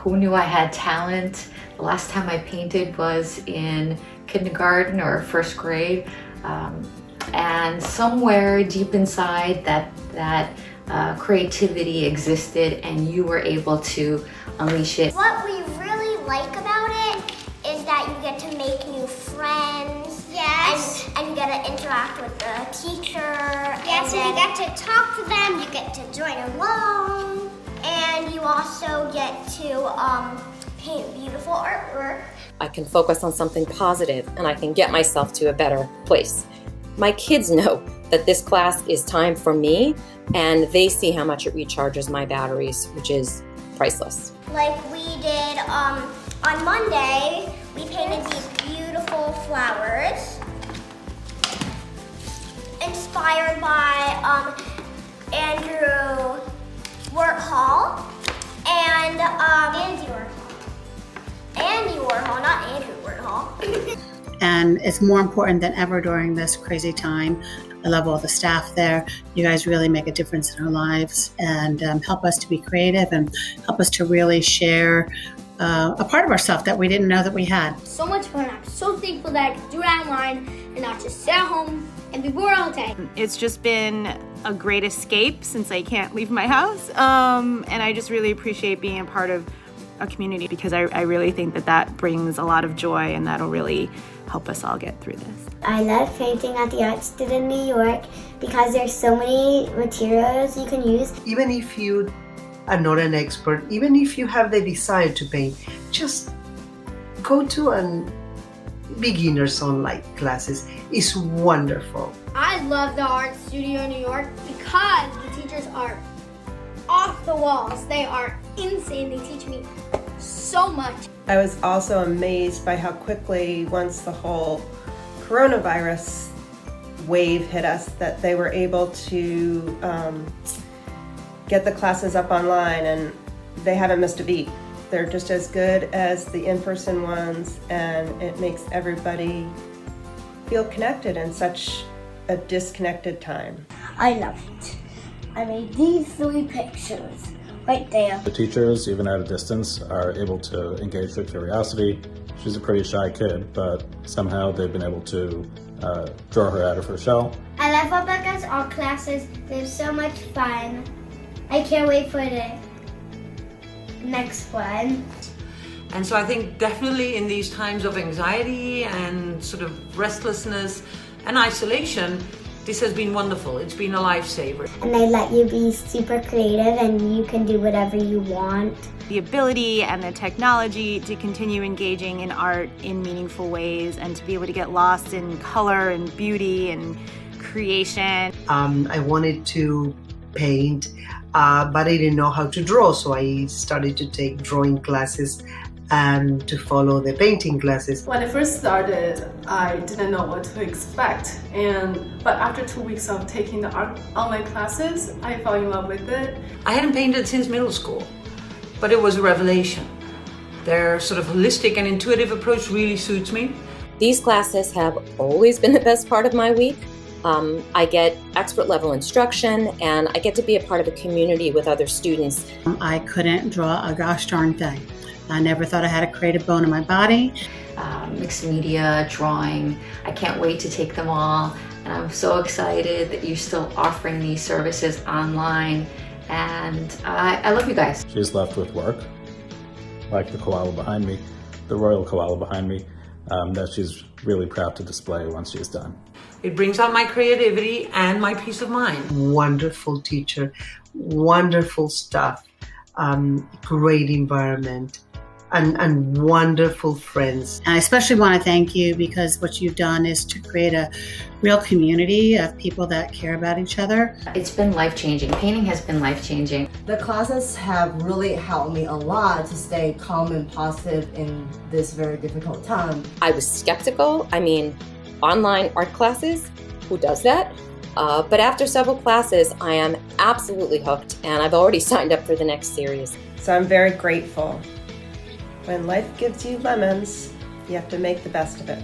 Who knew I had talent? The last time I painted was in kindergarten or first grade. And somewhere deep inside that creativity existed, and you were able to unleash it. What we really like about it is that you get to make new friends. Yes. And you get to interact with the teacher. Yes, and you get to talk to them, you get to join along, and you also get to paint beautiful artwork. I can focus on something positive and I can get myself to a better place. My kids know that this class is time for me, and they see how much it recharges my batteries, which is priceless. Like we did on Monday, we painted these beautiful flowers inspired by Andrew Warhol and Andy Warhol. Andy Warhol, not Andrew Warhol. And it's more important than ever during this crazy time. I love all the staff there. You guys really make a difference in our lives and help us to be creative and help us to really share a part of ourselves that we didn't know that we had. So much fun. I'm so thankful that I could do it online and not just sit at home and be bored all day. It's just been a great escape since I can't leave my house. And I just really appreciate being a part of a community, because I really think that brings a lot of joy, and that'll really help us all get through this. I love painting at the Art Studio in New York because there's so many materials you can use. Even if you are not an expert, even if you have the desire to paint, just go to a beginners online classes. It's wonderful. I love the Art Studio in New York because the teachers are off the walls. They are insane. They teach me so much. I was also amazed by how quickly, once the whole coronavirus wave hit us, that they were able to get the classes up online, and they haven't missed a beat. They're just as good as the in-person ones, and it makes everybody feel connected in such a disconnected time. I love it. I made these 3 pictures right there. The teachers, even at a distance, are able to engage their curiosity. She's a pretty shy kid, but somehow they've been able to draw her out of her shell. I love Rebecca's art classes. They're so much fun. I can't wait for the next one. And so I think definitely in these times of anxiety and sort of restlessness and isolation, this has been wonderful. It's been a lifesaver. And they let you be super creative and you can do whatever you want. The ability and the technology to continue engaging in art in meaningful ways, and to be able to get lost in color and beauty and creation. I wanted to paint, but I didn't know how to draw, so I started to take drawing classes and to follow the painting classes. When I first started, I didn't know what to expect, but after 2 weeks of taking the art online classes, I fell in love with it. I hadn't painted since middle school, but it was a revelation. Their sort of holistic and intuitive approach really suits me. These classes have always been the best part of my week. I get expert level instruction, and I get to be a part of a community with other students. I couldn't draw a gosh darn thing. I never thought I had a creative bone in my body. Mixed media, drawing, I can't wait to take them all. And I'm so excited that you're still offering these services online. And I love you guys. She's left with work, like the koala behind me, the royal koala behind me, that she's really proud to display once she's done. It brings out my creativity and my peace of mind. Wonderful teacher, wonderful staff, great environment, and wonderful friends. And I especially want to thank you, because what you've done is to create a real community of people that care about each other. It's been life-changing. Painting has been life-changing. The classes have really helped me a lot to stay calm and positive in this very difficult time. I was skeptical. I mean, online art classes, who does that? But after several classes, I am absolutely hooked, and I've already signed up for the next series. So I'm very grateful. When life gives you lemons, you have to make the best of it.